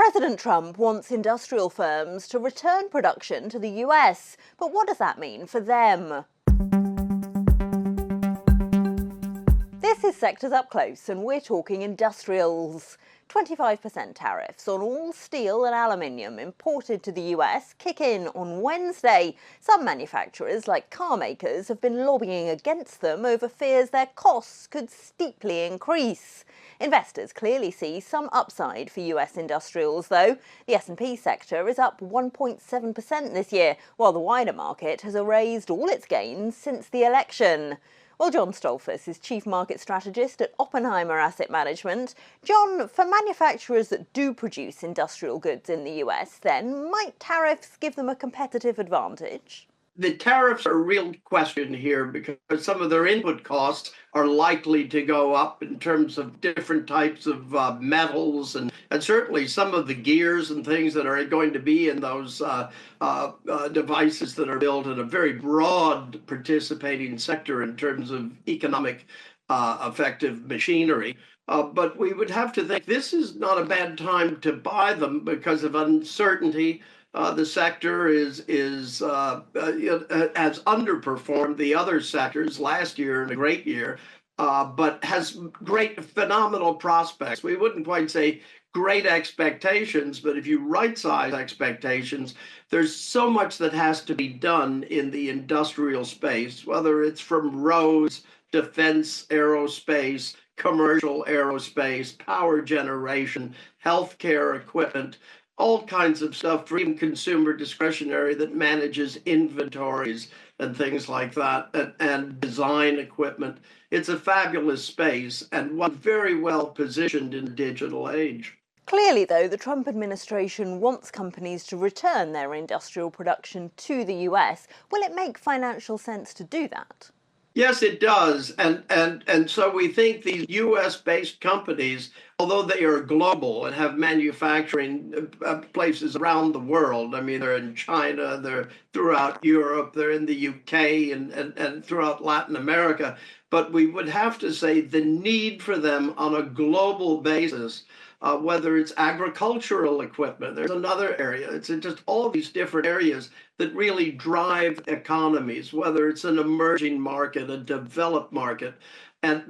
President Trump wants industrial firms to return production to the US, but what does that mean for them? This is Sectors Up Close, and we're talking industrials. 25% tariffs on all steel and aluminium imported to the US kick in on Wednesday. Some manufacturers, like car makers, have been lobbying against them over fears their costs could steeply increase. Investors clearly see some upside for US industrials, though. The S&P sector is up 1.7% this year, while the wider market has erased all its gains since the election. Well, John Stoltzfus is Chief Market Strategist at Oppenheimer Asset Management. John, for manufacturers that do produce industrial goods in the US, then, might tariffs give them a competitive advantage? The tariffs are a real question here because some of their input costs are likely to go up in terms of different types of metals and certainly some of the gears and things that are going to be in those devices that are built in a very broad participating sector in terms of economic effective machinery. But we would have to think this is not a bad time to buy them because of uncertainty. The sector has underperformed the other sectors last year in a great year, but has great, phenomenal prospects. We wouldn't quite say great expectations, but if you right-size expectations, there's so much that has to be done in the industrial space, whether it's from roads, defense, aerospace, commercial aerospace, power generation, healthcare equipment, all kinds of stuff for even consumer discretionary that manages inventories and things like that, and design equipment. It's a fabulous space and one very well positioned in the digital age. Clearly, though, the Trump administration wants companies to return their industrial production to the US. Will it make financial sense to do that? Yes, it does. And so we think these US-based companies, although they are global and have manufacturing places around the world, I mean, they're in China, they're throughout Europe, they're in the UK and throughout Latin America. But we would have to say the need for them on a global basis, whether it's agricultural equipment, there's another area. It's just all these different areas that really drive economies, whether it's an emerging market, a developed market, and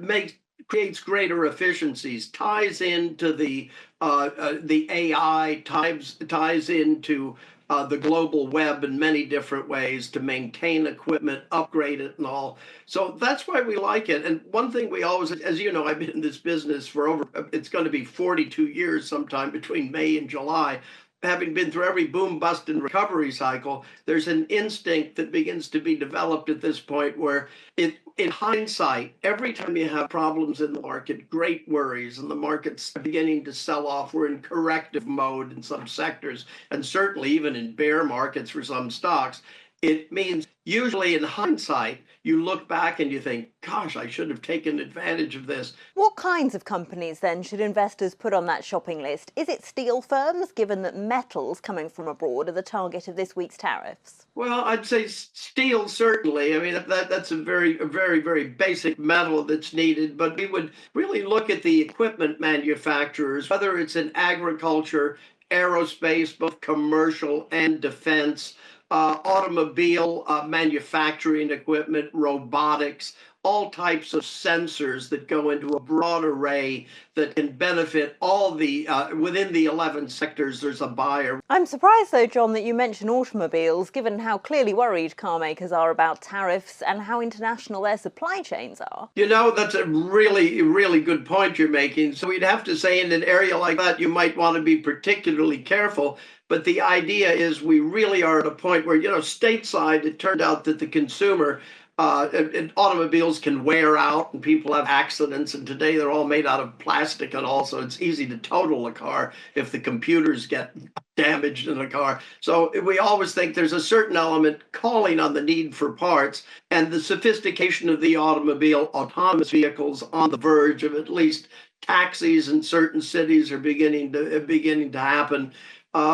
creates greater efficiencies, ties into the AI, ties into the global web in many different ways to maintain equipment, upgrade it and all. So that's why we like it. And one thing we always, as you know, I've been in this business for it's going to be 42 years sometime between May and July. Having been through every boom, bust, and recovery cycle, there's an instinct that begins to be developed at this point where in hindsight, every time you have problems in the market, great worries, and the market's beginning to sell off, we're in corrective mode in some sectors, and certainly even in bear markets for some stocks, it means usually in hindsight, you look back and you think, gosh, I should have taken advantage of this. What kinds of companies then should investors put on that shopping list? Is it steel firms, given that metals coming from abroad are the target of this week's tariffs? Well, I'd say steel, certainly. I mean, that's a very, very basic metal that's needed. But we would really look at the equipment manufacturers, whether it's in agriculture, aerospace, both commercial and defense, automobile manufacturing equipment, robotics, all types of sensors that go into a broad array that can benefit all the, within the 11 sectors, there's a buyer. I'm surprised, though, John, that you mention automobiles, given how clearly worried car makers are about tariffs and how international their supply chains are. You know, that's a really good point you're making. So we'd have to say in an area like that, you might want to be particularly careful. But the idea is we really are at a point where, you know, stateside, it turned out that the consumer and automobiles can wear out and people have accidents. And today they're all made out of plastic and all. So it's easy to total a car if the computers get damaged in a car. So we always think there's a certain element calling on the need for parts, and the sophistication of the automobile, autonomous vehicles on the verge of at least taxis in certain cities are beginning to happen.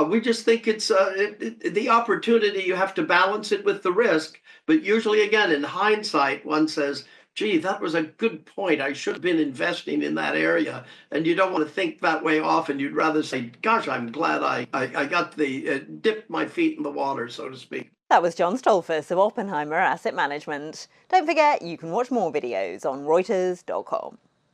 We just think it's the opportunity. You have to balance it with the risk. But usually, again, in hindsight, one says, gee, that was a good point. I should have been investing in that area. And you don't want to think that way often. You'd rather say, gosh, I'm glad I got the dipped my feet in the water, so to speak. That was John Stoltzfus of Oppenheimer Asset Management. Don't forget, you can watch more videos on Reuters.com.